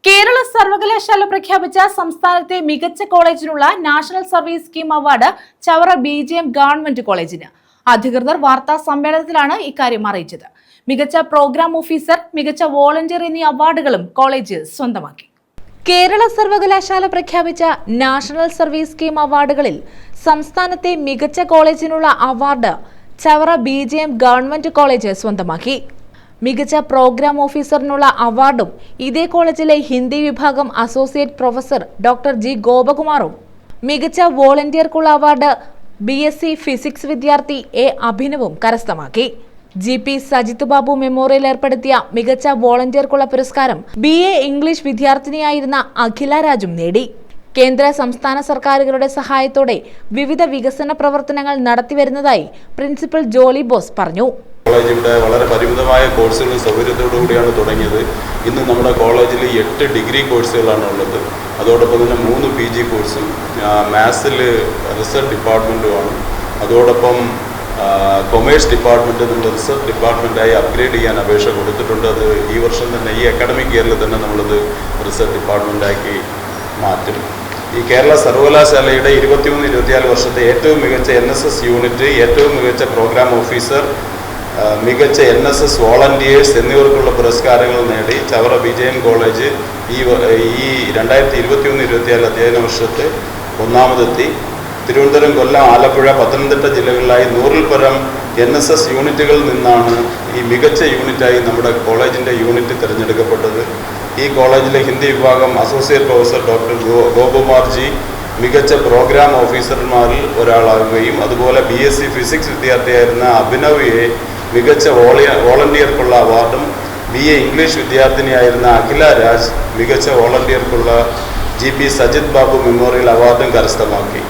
കേരള സർവകലാശാല പ്രഖ്യാപിച്ച സംസ്ഥാനത്തെ മികച്ച കോളേജിനുള്ള national service scheme award Chavara BGM government കോളേജിന്. അധികൃതർ വാർത്താ സമ്മേളനത്തിലാണ് ഇക്കാര്യം അറിയിച്ചത്. മികച്ച പ്രോഗ്രാം ഓഫീസർ, മികച്ച വോളണ്ടിയർ എന്നീ അവാർഡുകളും കോളേജ് സ്വന്തമാക്കി. കേരള സർവകലാശാല പ്രഖ്യാപിച്ച നാഷണൽ സർവീസ് സ്കീം അവാർഡുകളിൽ സംസ്ഥാനത്തെ മികച്ച കോളേജിനുള്ള award Chavara BGM government college സ്വന്തമാക്കി. മികച്ച പ്രോഗ്രാം ഓഫീസറിനുള്ള അവാർഡും ഇതേ കോളേജിലെ ഹിന്ദി വിഭാഗം അസോസിയേറ്റ് പ്രൊഫസർ ഡോക്ടർ G ഗോപകുമാറും, മികച്ച വോളണ്ടിയർക്കുള്ള അവാർഡ് BSc ഫിസിക്സ് വിദ്യാർത്ഥി A അഭിനവും കരസ്ഥമാക്കി. GP സജിത് ബാബു മെമ്മോറിയൽ ഏർപ്പെടുത്തിയ മികച്ച വോളണ്ടിയർക്കുള്ള പുരസ്കാരം BA ഇംഗ്ലീഷ് വിദ്യാർത്ഥിനിയായിരുന്ന അഖില രാജും നേടി. കേന്ദ്ര സംസ്ഥാന സർക്കാരുകളുടെ സഹായത്തോടെ വിവിധ വികസന പ്രവർത്തനങ്ങൾ നടത്തിവരുന്നതായി പ്രിൻസിപ്പൽ ജോളി ബോസ് പറഞ്ഞു. കോളേജ് ഇവിടെ വളരെ പരിമിതമായ കോഴ്സുകൾ സൗകര്യത്തോടുകൂടിയാണ് തുടങ്ങിയത്. ഇന്ന് നമ്മുടെ കോളേജിൽ 8 ഡിഗ്രി കോഴ്സുകളാണ് ഉള്ളത്. അതോടൊപ്പം തന്നെ 3 PG കോഴ്സും മാത്സിൽ റിസർച്ച് ഡിപ്പാർട്ട്മെൻറ്റുമാണ്. അതോടൊപ്പം കൊമേഴ്സ് ഡിപ്പാർട്ട്മെൻറ്റ് നമ്മൾ റിസർച്ച് ഡിപ്പാർട്ട്മെൻറ്റായി അപ്ഗ്രേഡ് ചെയ്യാൻ അപേക്ഷ കൊടുത്തിട്ടുണ്ട്. അത് ഈ വർഷം തന്നെ, ഈ അക്കാഡമിക് ഇയറിൽ തന്നെ നമ്മളത് റിസർച്ച് ഡിപ്പാർട്ട്മെൻറ്റാക്കി മാറ്റും. ഈ കേരള സർവകലാശാലയുടെ 23-24 വർഷത്തെ ഏറ്റവും മികച്ച NSS യൂണിറ്റ്, ഏറ്റവും മികച്ച പ്രോഗ്രാം ഓഫീസർ, മികച്ച NSS വോളണ്ടിയേഴ്സ് എന്നിവർക്കുള്ള പുരസ്കാരങ്ങൾ നേടി ചവറ BGM കോളേജ് ഈ 2023-24 അധ്യയന വർഷത്തെ ഒന്നാമതെത്തി. തിരുവനന്തപുരം, കൊല്ലം, ആലപ്പുഴ, പത്തനംതിട്ട ജില്ലകളിലായി 100-ൽ പരം NSS യൂണിറ്റുകളിൽ നിന്നാണ് ഈ മികച്ച യൂണിറ്റായി നമ്മുടെ കോളേജിൻ്റെ യൂണിറ്റ് തിരഞ്ഞെടുക്കപ്പെട്ടത്. ഈ കോളേജിലെ ഹിന്ദി വിഭാഗം associate professor doctor Gopakumar G മികച്ച പ്രോഗ്രാം ഓഫീസർമാരിൽ ഒരാളാകുകയും അതുപോലെ BSc ഫിസിക്സ് വിദ്യാർത്ഥിയായിരുന്ന അഭിനവ് A മികച്ച വോളണ്ടിയർക്കുള്ള അവാർഡും BA ഇംഗ്ലീഷ് വിദ്യാർത്ഥിനിയായിരുന്ന അഖില രാജ് മികച്ച വോളണ്ടിയർക്കുള്ള GP സജിത് ബാബു മെമ്മോറിയൽ അവാർഡും കരസ്ഥമാക്കി.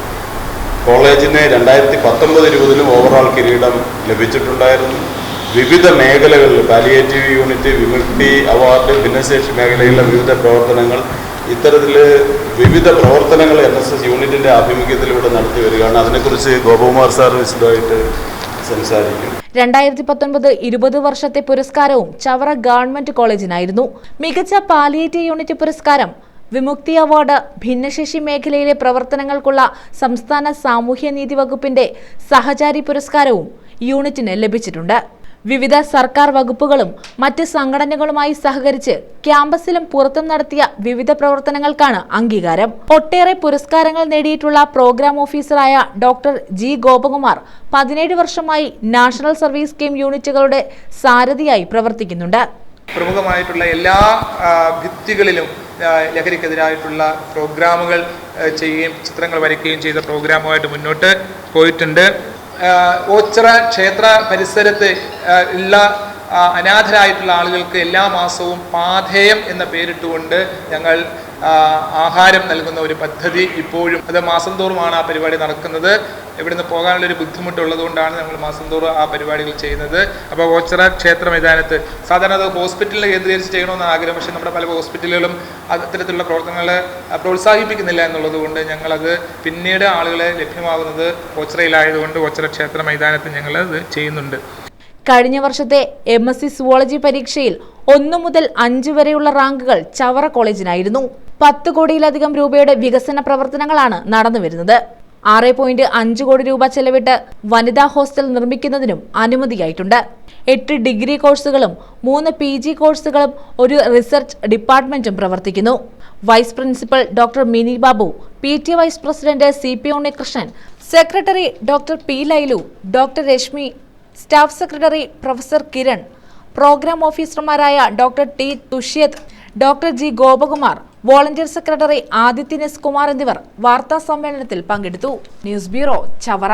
കോളേജിന് 2019-20 ഓവറോൾ കിരീടം ലഭിച്ചിട്ടുണ്ടായിരുന്നു. വിവിധ മേഖലകളിൽ പാലിയേറ്റീവ് യൂണിറ്റ്, വിമുക്തി അവാർഡ്, ഭിന്നശേഷി മേഖലയിലെ വിവിധ പ്രവർത്തനങ്ങൾ, ഇത്തരത്തിൽ വിവിധ പ്രവർത്തനങ്ങൾ NSS യൂണിറ്റിൻ്റെ ആഭിമുഖ്യത്തിലൂടെ നടത്തി വരികയാണ്. അതിനെക്കുറിച്ച് ഗോപകുമാർ സാർ വിശദമായിട്ട് സംസാരിക്കും. 2019-20 വർഷത്തെ പുരസ്കാരവും ചവറ ഗവൺമെന്റ് കോളേജിനായിരുന്നു. മികച്ച പാലിയേറ്റീവ് യൂണിറ്റ് പുരസ്കാരം, വിമുക്തി അവാർഡ്, ഭിന്നശേഷി മേഖലയിലെ പ്രവർത്തനങ്ങൾക്കുള്ള സംസ്ഥാന സാമൂഹ്യനീതി വകുപ്പിന്റെ സഹചാരി പുരസ്കാരവും യൂണിറ്റിന് ലഭിച്ചിട്ടുണ്ട്. വിവിധ സർക്കാർ വകുപ്പുകളും മറ്റ് സംഘടനകളുമായി സഹകരിച്ച് ക്യാമ്പസിലും പുറത്തും നടത്തിയ വിവിധ പ്രവർത്തനങ്ങൾക്കാണ് അംഗീകാരം. ഒട്ടേറെ പുരസ്കാരങ്ങൾ നേടിയിട്ടുള്ള പ്രോഗ്രാം ഓഫീസറായ ഡോക്ടർ G ഗോപകുമാർ 17 വർഷമായി നാഷണൽ സർവീസ് സ്കീം യൂണിറ്റുകളുടെ സാരഥിയായി പ്രവർത്തിക്കുന്നുണ്ട്. പ്രമുഖമായിട്ടുള്ള എല്ലാ ഭിത്തികളിലും ലഹരിക്കെതിരായിട്ടുള്ള പ്രോഗ്രാമുകൾ ചെയ്യുകയും ചിത്രങ്ങൾ വരയ്ക്കുകയും ചെയ്ത പ്രോഗ്രാമുമായിട്ട് മുന്നോട്ട് പോയിട്ടുണ്ട്. ഓച്ചിറ ക്ഷേത്ര പരിസരത്ത് ഉള്ള അനാഥരായിട്ടുള്ള ആളുകൾക്ക് എല്ലാ മാസവും പാഥേയം എന്ന പേരിട്ടുകൊണ്ട് ഞങ്ങൾ ആഹാരം നൽകുന്ന ഒരു പദ്ധതി ഇപ്പോഴും, അത് മാസം തോറുമാണ് ആ പരിപാടി നടക്കുന്നത്. ഇവിടുന്ന് പോകാനുള്ളൊരു ബുദ്ധിമുട്ടുള്ളതുകൊണ്ടാണ് ഞങ്ങൾ മാസം തോറും ആ പരിപാടികൾ ചെയ്യുന്നത്. അപ്പോൾ ഓച്ചിറ ക്ഷേത്ര മൈതാനത്ത് സാധാരണ അത് ഹോസ്പിറ്റലിൽ കേന്ദ്രീകരിച്ച് ചെയ്യണമെന്ന് ആഗ്രഹം, പക്ഷേ നമ്മുടെ പല ഹോസ്പിറ്റലുകളും അത്തരത്തിലുള്ള പ്രവർത്തനങ്ങൾ പ്രോത്സാഹിപ്പിക്കുന്നില്ല എന്നുള്ളത് കൊണ്ട് ഞങ്ങളത് പിന്നീട് ആളുകളെ ലഭ്യമാകുന്നത് ഓച്ചിറയിലായതുകൊണ്ട് ഓച്ചിറ ക്ഷേത്ര മൈതാനത്ത് ഞങ്ങളത് ചെയ്യുന്നുണ്ട്. കഴിഞ്ഞ വർഷത്തെ MSc സുവോളജി പരീക്ഷയിൽ 1 മുതൽ 5 വരെയുള്ള റാങ്കുകൾ ചവറ കോളേജിനായിരുന്നു. 10 കോടിയിലധികം രൂപയുടെ വികസന പ്രവർത്തനങ്ങളാണ് നടന്നുവരുന്നത്. 6.5 കോടി രൂപ ചെലവിട്ട് വനിതാ ഹോസ്റ്റൽ നിർമ്മിക്കുന്നതിനും അനുമതിയായിട്ടുണ്ട്. 8 ഡിഗ്രി കോഴ്സുകളും 3 PG കോഴ്സുകളും ഒരു റിസർച്ച് ഡിപ്പാർട്ട്മെന്റും പ്രവർത്തിക്കുന്നു. Vice principal doctor Mini Babu, PT vice president CP Unnikrishnan, secretary doctor P Lailu, doctor Reshmi, staff secretary professor Kiran, programme ഓഫീസർമാരായ doctor T Thushyath, doctor G Gopakumar, volunteer secretary Adithyan S Kumar എന്നിവർ വാർത്താ സമ്മേളനത്തിൽ പങ്കെടുത്തു. News bureau, Chavara.